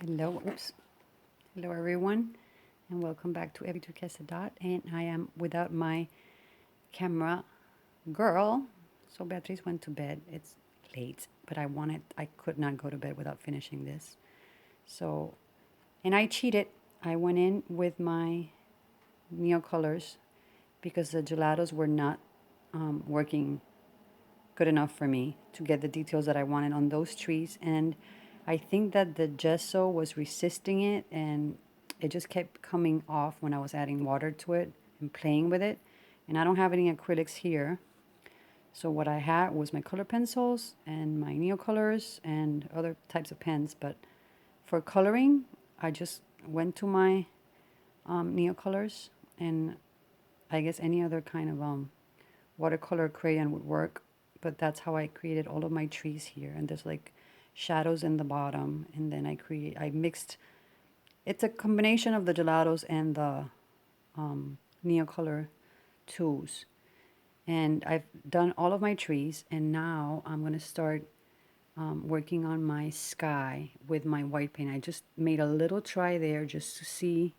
Hello, oops. Hello everyone, and welcome back to Every Dot. And I am without my camera girl. So Beatrice went to bed. It's late, but I could not go to bed without finishing this. So, and I cheated. I went in with my Neocolors because the gelatos were not working good enough for me to get the details that I wanted on those trees. And I think that the gesso was resisting it and it just kept coming off when I was adding water to it and playing with it. And I don't have any acrylics here. So what I had was my color pencils and my Neocolors and other types of pens. But for coloring, I just went to my Neocolors, and I guess any other kind of watercolor crayon would work, but that's how I created all of my trees here. And there's like shadows in the bottom, and then I mixed. It's a combination of the gelatos and the Neocolor tools. And I've done all of my trees, and now I'm gonna start working on my sky with my white paint. I just made a little try there just to see.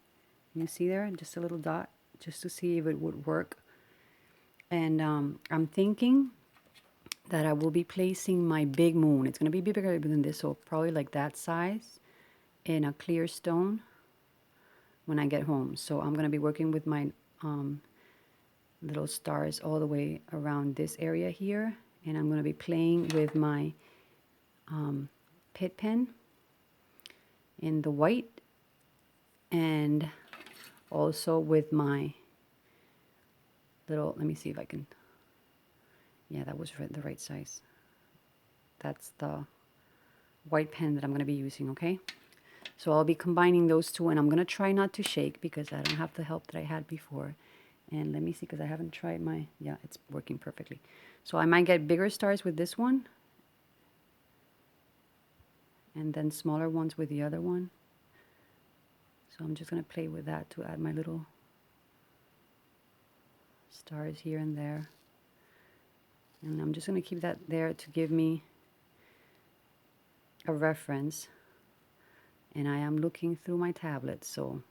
You see there, just a little dot, just to see if it would work. And I'm thinking that I will be placing my big moon. It's going to be bigger than this, so probably like that size in a clear stone when I get home. So I'm going to be working with my little stars all the way around this area here. And I'm going to be playing with my pit pen in the white and also with my little, let me see if I can, yeah, that was the right size. That's the white pen that I'm going to be using, okay? So I'll be combining those two, and I'm going to try not to shake because I don't have the help that I had before. And let me see, because I haven't tried yeah, it's working perfectly. So I might get bigger stars with this one, and then smaller ones with the other one. So I'm just going to play with that to add my little stars here and there. And I'm just going to keep that there to give me a reference. And I am looking through my tablet, so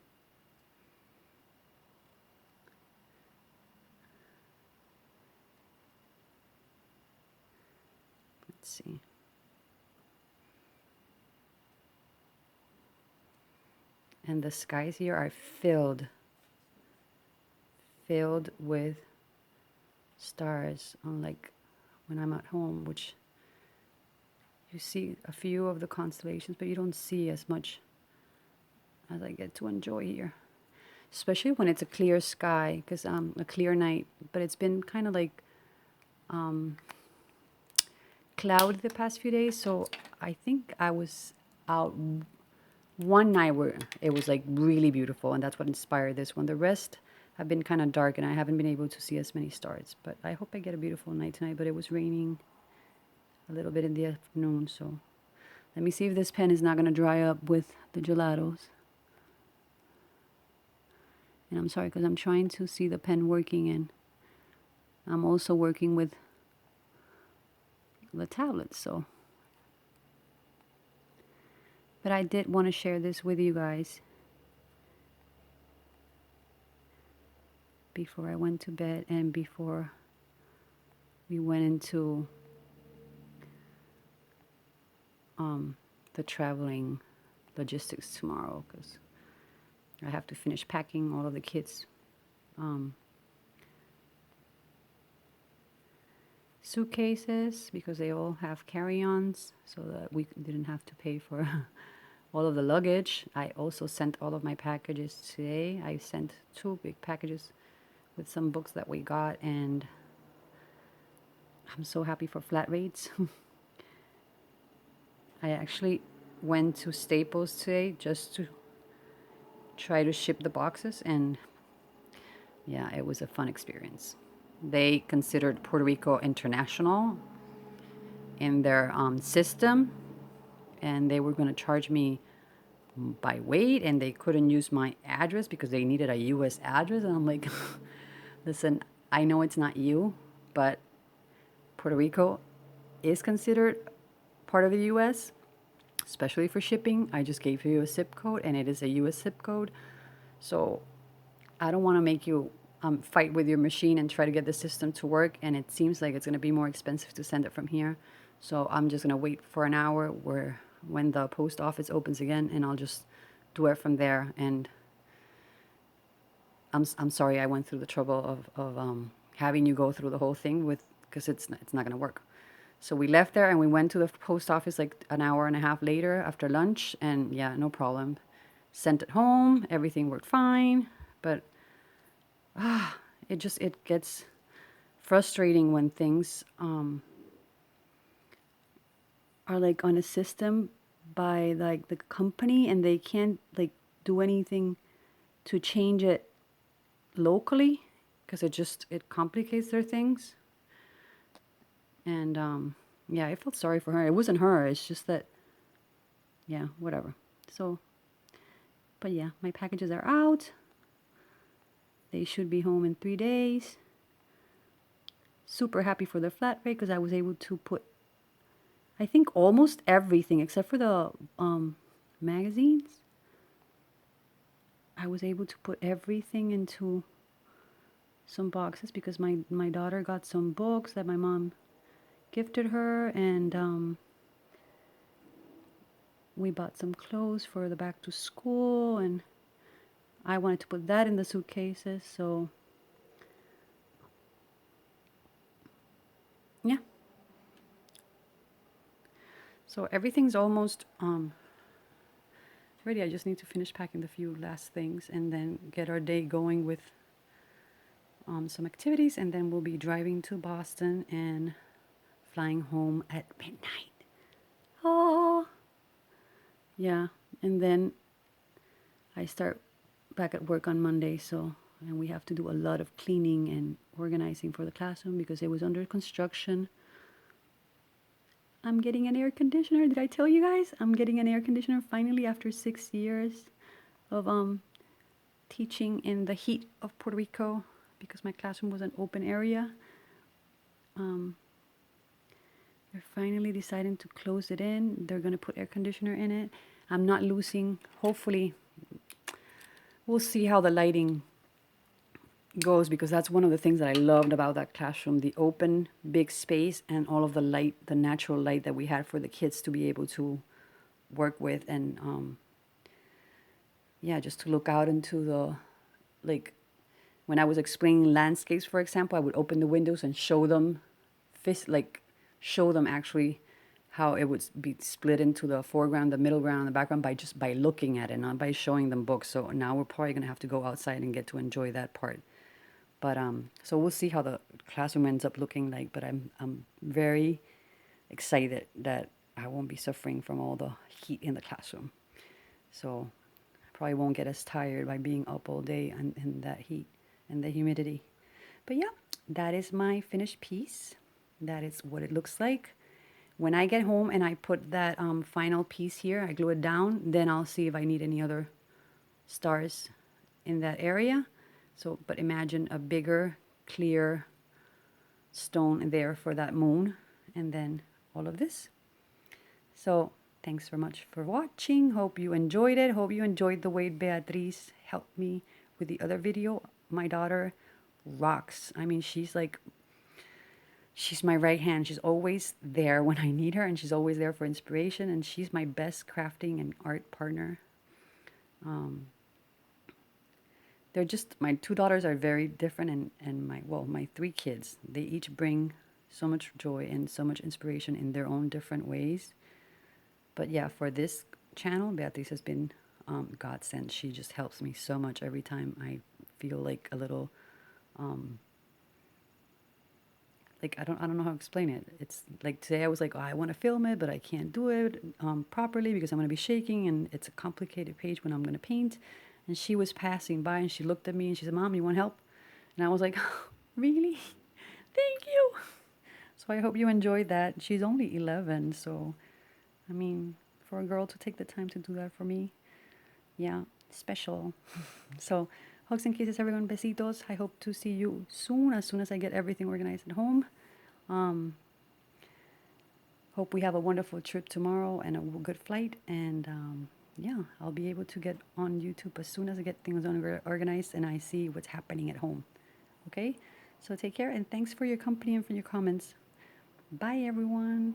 let's see. And the skies here are filled with stars, unlike when I'm at home, which you see a few of the constellations, but you don't see as much as I get to enjoy here. Especially when it's a clear sky, because a clear night. But it's been kind of like cloudy the past few days, so I think I was out one night where it was like really beautiful, and that's what inspired this one. The rest have been kind of dark, and I haven't been able to see as many stars. But I hope I get a beautiful night tonight. But it was raining a little bit in the afternoon, so let me see if this pen is not going to dry up with the gelatos. And I'm sorry because I'm trying to see the pen working, and I'm also working with the tablet, so. But I did want to share this with you guys before I went to bed and before we went into the traveling logistics tomorrow, because I have to finish packing all of the kids' suitcases because they all have carry-ons, so that we didn't have to pay for all of the luggage. I also sent all of my packages today. I sent 2 big packages with some books that we got, and I'm so happy for flat rates. I actually went to Staples today just to try to ship the boxes, and yeah, it was a fun experience. They considered Puerto Rico international in their system, and they were going to charge me by weight, and they couldn't use my address because they needed a U.S. address. And I'm like, listen, I know it's not you, but Puerto Rico is considered part of the U.S., especially for shipping. I just gave you a zip code, and it is a US zip code. So I don't want to make you fight with your machine and try to get the system to work. And it seems like it's going to be more expensive to send it from here. So I'm just going to wait for an hour when the post office opens again, and I'll just do it from there. And I'm sorry I went through the trouble of having you go through the whole thing because it's not going to work. So we left there and we went to the post office like an hour and a half later after lunch, and yeah, no problem. Sent it home. Everything worked fine, but it gets frustrating when things are like on a system by like the company and they can't like do anything to change it locally because it complicates their things. And yeah, I felt sorry for her. It wasn't her. It's just that, yeah, whatever. So, but yeah, my packages are out. They should be home in 3 days. Super happy for the flat rate because I was able to put, I think, almost everything except for the magazines. I was able to put everything into some boxes because my daughter got some books that my mom gifted her, and we bought some clothes for the back to school, and I wanted to put that in the suitcases. So yeah, so everything's almost ready. I just need to finish packing the few last things and then get our day going with some activities, and then we'll be driving to Boston and flying home at midnight. Oh, yeah. And then I start back at work on Monday, so and we have to do a lot of cleaning and organizing for the classroom because it was under construction. I'm getting an air conditioner. Did I tell you guys? I'm getting an air conditioner finally after 6 years of teaching in the heat of Puerto Rico because my classroom was an open area. They're finally deciding to close it in. They're going to put air conditioner in it. I'm not losing, hopefully, we'll see how the lighting goes because that's one of the things that I loved about that classroom, the open big space and all of the light, the natural light that we had for the kids to be able to work with, and yeah, just to look out into the, like when I was explaining landscapes, for example, I would open the windows and show them show them actually how it would be split into the foreground, the middle ground, and the background by looking at it, not by showing them books. So now we're probably gonna have to go outside and get to enjoy that part. But so we'll see how the classroom ends up looking like. But I'm very excited that I won't be suffering from all the heat in the classroom. So I probably won't get as tired by being up all day in that heat and the humidity. But yeah, that is my finished piece. That is what it looks like. When I get home and I put that final piece here, I glue it down, then I'll see if I need any other stars in that area. So, but imagine a bigger, clear stone there for that moon, and then all of this. So, thanks so much for watching. Hope you enjoyed it. Hope you enjoyed the way Beatriz helped me with the other video. My daughter rocks. I mean, she's my right hand. She's always there when I need her, and she's always there for inspiration, and she's my best crafting and art partner. They're just, my two daughters are very different, and my three kids, they each bring so much joy and so much inspiration in their own different ways. But yeah, for this channel, Beatriz has been godsend. She just helps me so much every time I feel like a little like I don't know how to explain it. It's like today I was like, oh, I want to film it, but I can't do it properly because I'm going to be shaking, and it's a complicated page when I'm going to paint. And she was passing by and she looked at me and she said, Mom, you want help? And I was like, oh, really? Thank you. So I hope you enjoyed that. She's only 11, so I mean, for a girl to take the time to do that for me, yeah, special. So hugs and kisses, everyone. Besitos. I hope to see you soon as I get everything organized at home. Hope we have a wonderful trip tomorrow and a good flight. And yeah, I'll be able to get on YouTube as soon as I get things organized and I see what's happening at home. Okay? So take care and thanks for your company and for your comments. Bye, everyone.